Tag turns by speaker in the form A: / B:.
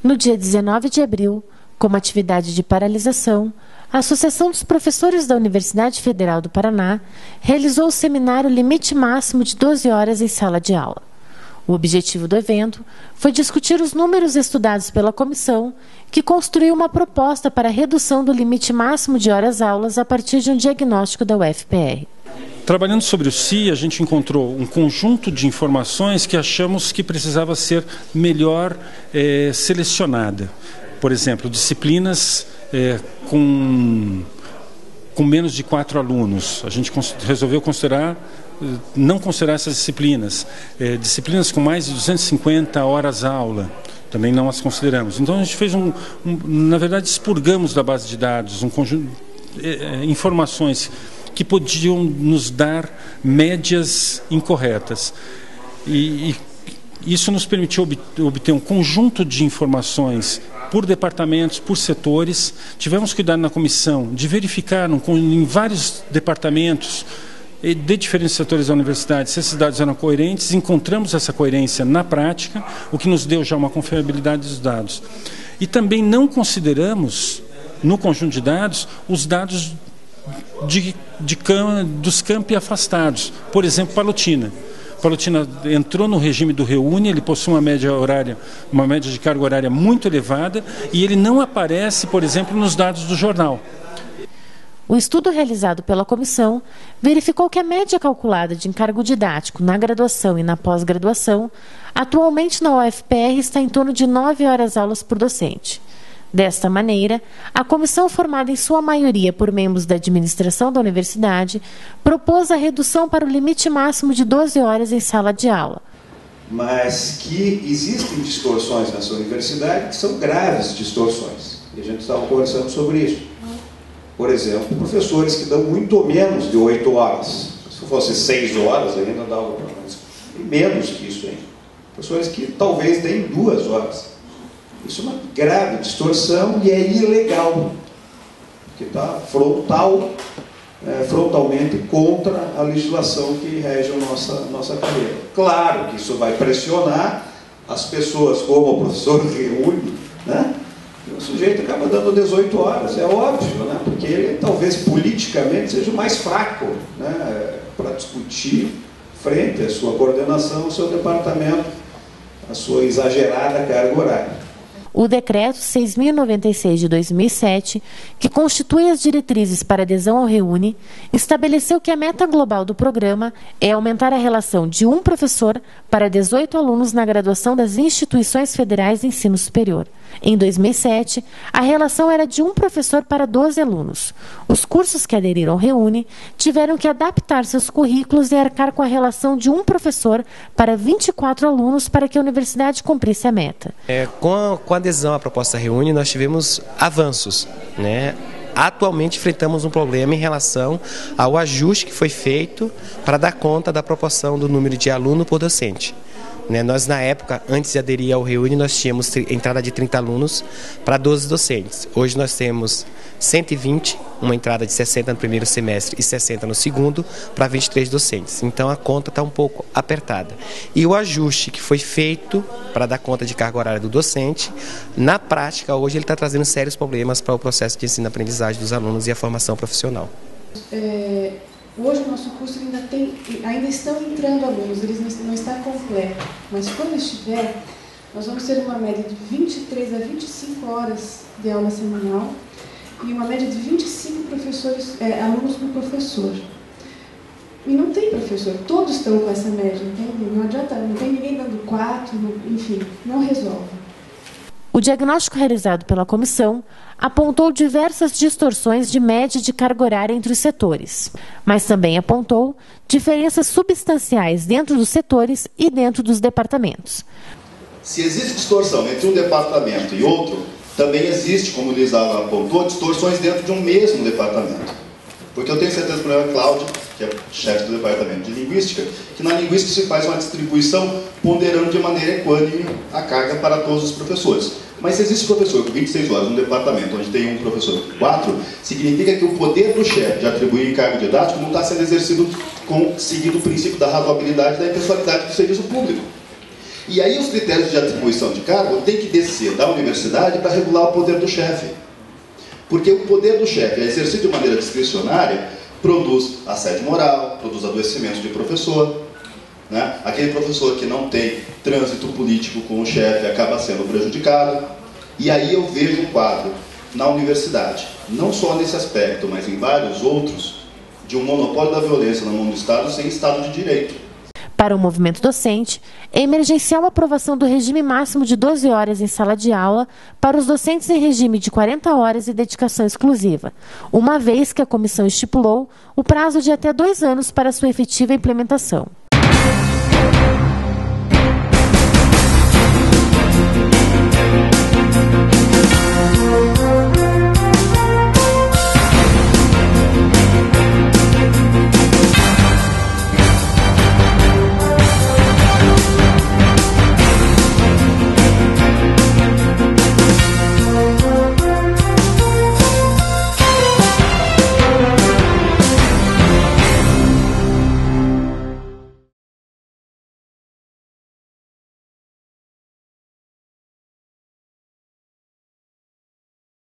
A: No dia 19 de abril, como atividade de paralisação, a Associação dos Professores da Universidade Federal do Paraná realizou o seminário Limite Máximo de 12 horas em sala de aula. O objetivo do evento foi discutir os números estudados pela comissão, que construiu uma proposta para a redução do limite máximo de horas-aulas a partir de um diagnóstico da UFPR.
B: Trabalhando sobre o SI, a gente encontrou um conjunto de informações que achamos que precisava ser melhor selecionada. Por exemplo, disciplinas com menos de 4 alunos. A gente resolveu não considerar essas disciplinas. Disciplinas com mais de 250 horas aula, também não as consideramos. Então a gente fez na verdade, expurgamos da base de dados um conjunto de informações que podiam nos dar médias incorretas. E isso nos permitiu obter um conjunto de informações por departamentos, por setores. Tivemos cuidado na comissão de verificar em vários departamentos de diferentes setores da universidade se esses dados eram coerentes. Encontramos essa coerência na prática, o que nos deu já uma confiabilidade dos dados. E também não consideramos, no conjunto de dados, os dados dos campi afastados. Por exemplo, Palotina. Palotina entrou no regime do Reúne, ele possui uma média de carga horária muito elevada e ele não aparece, por exemplo, nos dados do jornal.
A: O estudo realizado pela comissão verificou que a média calculada de encargo didático na graduação e na pós-graduação, atualmente na UFPR está em torno de 9 horas-aulas por docente. Desta maneira, a comissão, formada em sua maioria por membros da administração da universidade, propôs a redução para o limite máximo de 12 horas em sala de aula.
C: Mas que existem distorções nessa universidade que são graves distorções. E a gente estava conversando sobre isso. Por exemplo, professores que dão muito menos de 8 horas. Se fosse 6 horas, ainda dava para mais. E menos que isso ainda. Professores que talvez deem 2 horas. Isso é uma grave distorção e é ilegal, porque está frontalmente contra a legislação que rege a nossa carreira. Claro que isso vai pressionar as pessoas, como o professor Reúne, né? O sujeito acaba dando 18 horas, é óbvio, né? Porque ele talvez politicamente seja o mais fraco, né? Para discutir frente à sua coordenação, ao seu departamento, a sua exagerada carga horária.
A: O Decreto 6.096 de 2007, que constitui as diretrizes para adesão ao Reúne, estabeleceu que a meta global do programa é aumentar a relação de um professor para 18 alunos na graduação das instituições federais de ensino superior. Em 2007, a relação era de um professor para 12 alunos. Os cursos que aderiram ao Reúne tiveram que adaptar seus currículos e arcar com a relação de um professor para 24 alunos para que a universidade cumprisse a meta.
D: Com a adesão à proposta Reúne, nós tivemos avanços, né? Atualmente enfrentamos um problema em relação ao ajuste que foi feito para dar conta da proporção do número de aluno por docente. Nós, na época, antes de aderir ao Reúne, nós tínhamos entrada de 30 alunos para 12 docentes. Hoje nós temos 120, uma entrada de 60 no primeiro semestre e 60 no segundo, para 23 docentes. Então a conta está um pouco apertada. E o ajuste que foi feito para dar conta de carga horária do docente, na prática, hoje ele está trazendo sérios problemas para o processo de ensino-aprendizagem dos alunos e a formação profissional.
E: Hoje o nosso curso ainda estão entrando alunos, eles não está completo, mas quando estiver, nós vamos ter uma média de 23 a 25 horas de aula semanal e uma média de 25 alunos por professor. E não tem professor, todos estão com essa média, entende? Não adianta, não tem ninguém dando 4, enfim, não resolve.
A: O diagnóstico realizado pela comissão apontou diversas distorções de média de carga horária entre os setores, mas também apontou diferenças substanciais dentro dos setores e dentro dos departamentos.
F: Se existe distorção entre um departamento e outro, também existe, como o Luiz apontou, distorções dentro de um mesmo departamento. Porque eu tenho certeza que a Cláudia, que é chefe do departamento de linguística, que na linguística se faz uma distribuição ponderando de maneira equânime a carga para todos os professores. Mas se existe professor com 26 horas num departamento onde tem um professor com 4, significa que o poder do chefe de atribuir encargo didático não está sendo exercido seguindo o princípio da razoabilidade e da impessoalidade do serviço público. E aí os critérios de atribuição de cargo têm que descer da universidade para regular o poder do chefe. Porque o poder do chefe, exercido de maneira discricionária, produz assédio moral, produz adoecimento de professor. Né? Aquele professor que não tem trânsito político com o chefe acaba sendo prejudicado. E aí eu vejo um quadro na universidade, não só nesse aspecto, mas em vários outros, de um monopólio da violência na mão do Estado sem Estado de Direito.
A: Para o movimento docente, é emergencial a aprovação do regime máximo de 12 horas em sala de aula para os docentes em regime de 40 horas e dedicação exclusiva, uma vez que a comissão estipulou o prazo de até 2 anos para sua efetiva implementação.